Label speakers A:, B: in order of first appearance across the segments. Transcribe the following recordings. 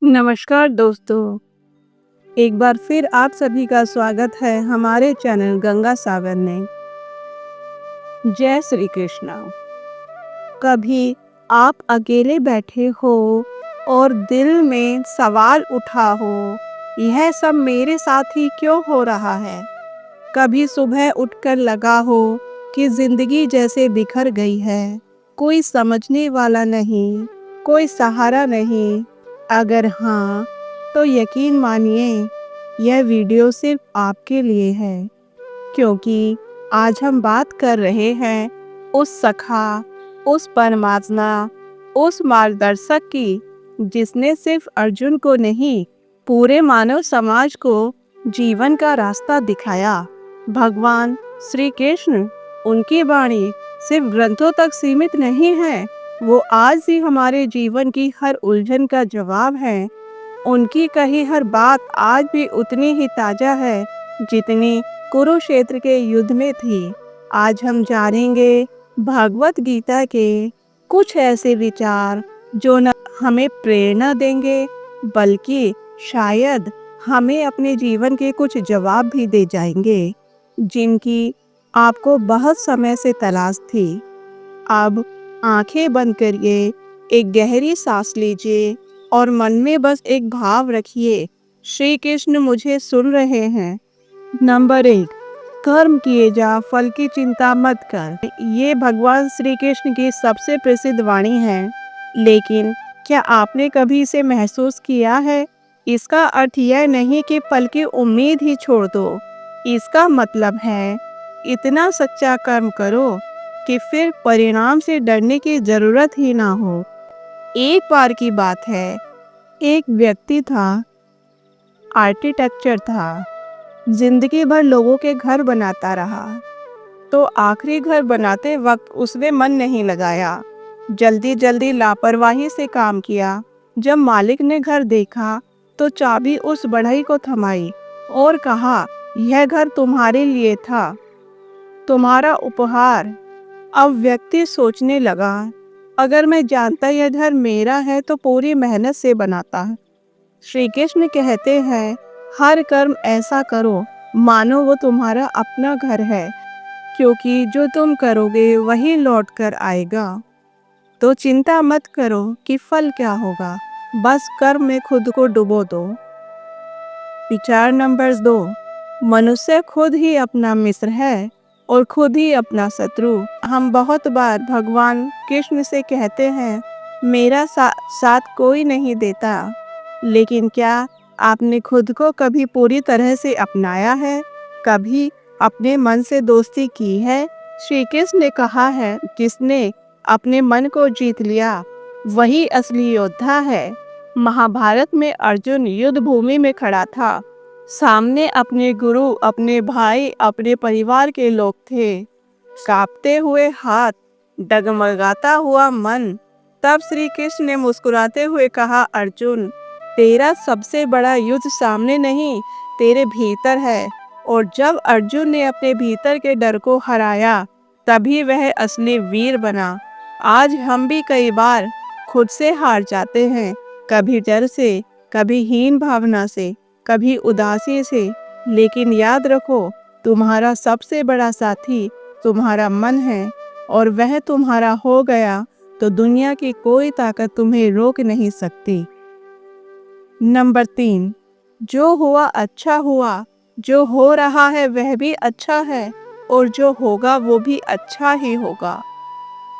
A: नमस्कार दोस्तों, एक बार फिर आप सभी का स्वागत है हमारे चैनल गंगा सागर में। जय श्री कृष्णा। कभी आप अकेले बैठे हो और दिल में सवाल उठा हो, यह सब मेरे साथ ही क्यों हो रहा है? कभी सुबह उठकर लगा हो कि जिंदगी जैसे बिखर गई है, कोई समझने वाला नहीं, कोई सहारा नहीं। अगर हाँ, तो यकीन मानिए, यह वीडियो सिर्फ आपके लिए है, क्योंकि आज हम बात कर रहे हैं उस सखा, उस परमात्मा, उस मार्गदर्शक की, जिसने सिर्फ अर्जुन को नहीं, पूरे मानव समाज को जीवन का रास्ता दिखाया। भगवान श्री कृष्ण, उनकी वाणी सिर्फ ग्रंथों तक सीमित नहीं है, वो आज भी हमारे जीवन की हर उलझन का जवाब है। उनकी कही हर बात आज भी उतनी ही ताजा है जितनी कुरुक्षेत्र के युद्ध में थी। आज हम जानेंगे भागवत गीता के कुछ ऐसे विचार जो न हमें प्रेरणा देंगे, बल्कि शायद हमें अपने जीवन के कुछ जवाब भी दे जाएंगे, जिनकी आपको बहुत समय से तलाश थी। अब आंखें बंद करिए, एक गहरी सांस लीजिए और मन में बस एक भाव रखिए, श्री कृष्ण मुझे सुन रहे हैं। नंबर 1, कर्म किए जा, फल की चिंता मत कर। ये भगवान श्री कृष्ण की सबसे प्रसिद्ध वाणी है, लेकिन क्या आपने कभी इसे महसूस किया है? इसका अर्थ यह नहीं कि फल की उम्मीद ही छोड़ दो। इसका मतलब है इतना सच्चा कर्म करो कि फिर परिणाम से डरने की जरूरत ही ना हो। एक बार की बात है, एक व्यक्ति था, आर्किटेक्चर था, जिंदगी भर लोगों के घर बनाता रहा। तो आखिरी घर बनाते वक्त उसने मन नहीं लगाया, जल्दी जल्दी लापरवाही से काम किया। जब मालिक ने घर देखा तो चाबी उस बढ़ई को थमाई और कहा, यह घर तुम्हारे लिए था, तुम्हारा उपहार। अब व्यक्ति सोचने लगा, अगर मैं जानता यह घर मेरा है तो पूरी मेहनत से बनाता। श्री कृष्ण कहते हैं, हर कर्म ऐसा करो मानो वो तुम्हारा अपना घर है, क्योंकि जो तुम करोगे वही लौट कर आएगा। तो चिंता मत करो कि फल क्या होगा, बस कर्म में खुद को डुबो दो। विचार नंबर 2, मनुष्य खुद ही अपना मित्र है और खुद ही अपना शत्रु। हम बहुत बार भगवान कृष्ण से कहते हैं, मेरा साथ कोई नहीं देता, लेकिन क्या आपने खुद को कभी पूरी तरह से अपनाया है? कभी अपने मन से दोस्ती की है? श्री कृष्ण ने कहा है, जिसने अपने मन को जीत लिया वही असली योद्धा है। महाभारत में अर्जुन युद्ध भूमि में खड़ा था, सामने अपने गुरु, अपने भाई, अपने परिवार के लोग थे। कांपते हुए हाथ, डगमगाता हुआ मन। तब श्री कृष्ण ने मुस्कुराते हुए कहा, अर्जुन, तेरा सबसे बड़ा युद्ध सामने नहीं, तेरे भीतर है। और जब अर्जुन ने अपने भीतर के डर को हराया, तभी वह असली वीर बना। आज हम भी कई बार खुद से हार जाते हैं, कभी डर से, कभी हीन भावना से, कभी उदासी से। लेकिन याद रखो, तुम्हारा सबसे बड़ा साथी तुम्हारा मन है, और वह तुम्हारा हो गया तो दुनिया की कोई ताकत तुम्हें रोक नहीं सकती। नंबर 3, जो हुआ अच्छा हुआ, जो हो रहा है वह भी अच्छा है, और जो होगा वो भी अच्छा ही होगा।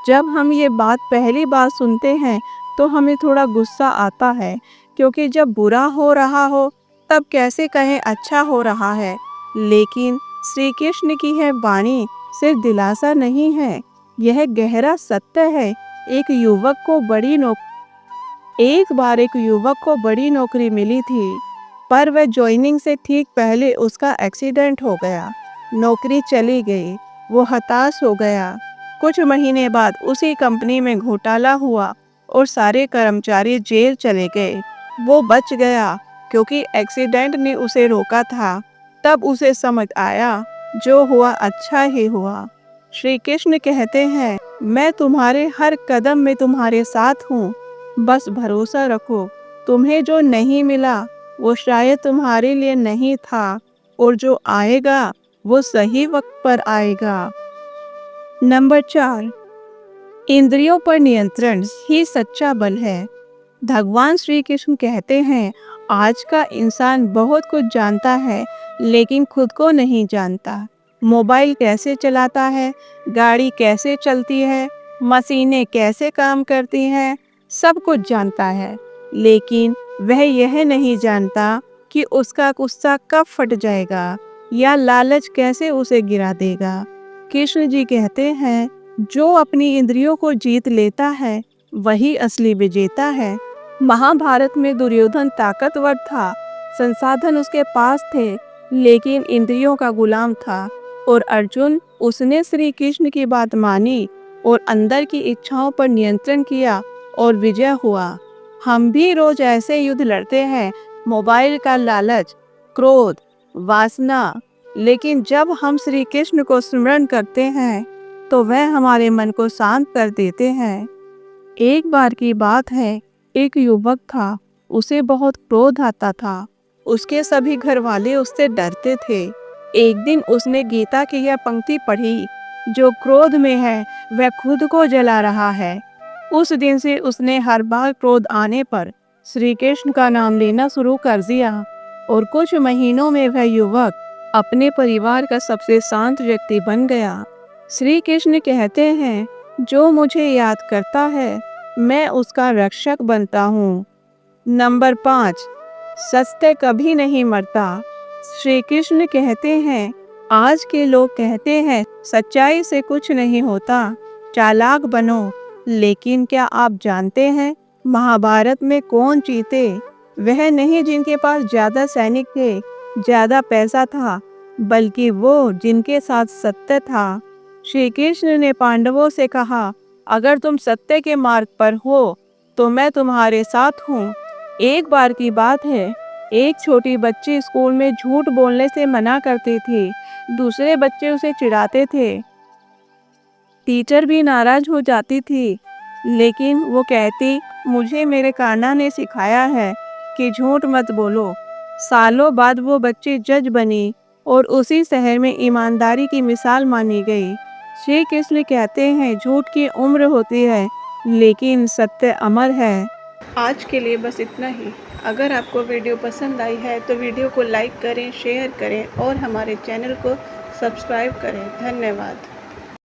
A: जब हम ये बात पहली बार सुनते हैं तो हमें थोड़ा गुस्सा आता है, क्योंकि जब बुरा हो रहा हो तब कैसे कहें अच्छा हो रहा है। लेकिन श्री कृष्ण की यह वाणी सिर्फ दिलासा नहीं है, यह गहरा सत्य है। एक बार एक युवक को बड़ी नौकरी मिली थी, पर वह ज्वाइनिंग से ठीक पहले उसका एक्सीडेंट हो गया। नौकरी चली गई, वो हताश हो गया। कुछ महीने बाद उसी कंपनी में घोटाला हुआ और सारे कर्मचारी जेल चले गए। वो बच गया क्योंकि एक्सीडेंट ने उसे रोका था। तब उसे समझ आया, जो हुआ अच्छा ही हुआ। श्री कृष्ण कहते हैं, मैं तुम्हारे हर कदम में तुम्हारे साथ हूँ, बस भरोसा रखो, तुम्हें जो नहीं मिला वो शायद तुम्हारे लिए नहीं था, और जो आएगा वो सही वक्त पर आएगा। नंबर 4, इंद्रियों पर नियंत्रण ही सच्चा बल है। भगवान श्री कृष्ण कहते हैं, आज का इंसान बहुत कुछ जानता है लेकिन खुद को नहीं जानता। मोबाइल कैसे चलाता है, गाड़ी कैसे चलती है, मशीनें कैसे काम करती हैं, सब कुछ जानता है, लेकिन वह यह नहीं जानता कि उसका गुस्सा कब फट जाएगा या लालच कैसे उसे गिरा देगा। कृष्ण जी कहते हैं, जो अपनी इंद्रियों को जीत लेता है वही असली विजेता है। महाभारत में दुर्योधन ताकतवर था, संसाधन उसके पास थे, लेकिन इंद्रियों का गुलाम था। और अर्जुन, उसने श्री कृष्ण की बात मानी और अंदर की इच्छाओं पर नियंत्रण किया और विजय हुआ। हम भी रोज ऐसे युद्ध लड़ते हैं, मोबाइल का लालच, क्रोध, वासना, लेकिन जब हम श्री कृष्ण को स्मरण करते हैं तो वह हमारे मन को शांत कर देते हैं। एक बार की बात है, एक युवक था, उसे बहुत क्रोध आता था। उसके सभी घर वाले उससे डरते थे। एक दिन उसने गीता की यह पंक्ति पढ़ी, जो क्रोध में है वह खुद को जला रहा है। उस दिन से उसने हर बार क्रोध आने पर श्री कृष्ण का नाम लेना शुरू कर दिया, और कुछ महीनों में वह युवक अपने परिवार का सबसे शांत व्यक्ति बन गया। श्री कृष्ण कहते हैं, जो मुझे याद करता है मैं उसका रक्षक बनता हूँ। नंबर 5, सत्य कभी नहीं मरता। श्री कृष्ण कहते हैं, आज के लोग कहते हैं सच्चाई से कुछ नहीं होता, चालाक बनो, लेकिन क्या आप जानते हैं महाभारत में कौन जीते? वह नहीं जिनके पास ज्यादा सैनिक थे, ज्यादा पैसा था, बल्कि वो जिनके साथ सत्य था। श्री कृष्ण ने पांडवों से कहा, अगर तुम सत्य के मार्ग पर हो तो मैं तुम्हारे साथ हूँ। एक बार की बात है, एक छोटी बच्ची स्कूल में झूठ बोलने से मना करती थी। दूसरे बच्चे उसे चिढ़ाते थे, टीचर भी नाराज हो जाती थी, लेकिन वो कहती, मुझे मेरे कान्हा ने सिखाया है कि झूठ मत बोलो। सालों बाद वो बच्ची जज बनी और उसी शहर में ईमानदारी की मिसाल मानी गई। श्री कृष्ण कहते हैं, झूठ की उम्र होती है लेकिन सत्य अमर है। आज के लिए बस इतना ही। अगर आपको वीडियो पसंद आई है तो वीडियो को लाइक करें, शेयर करें और हमारे चैनल को सब्सक्राइब करें। धन्यवाद।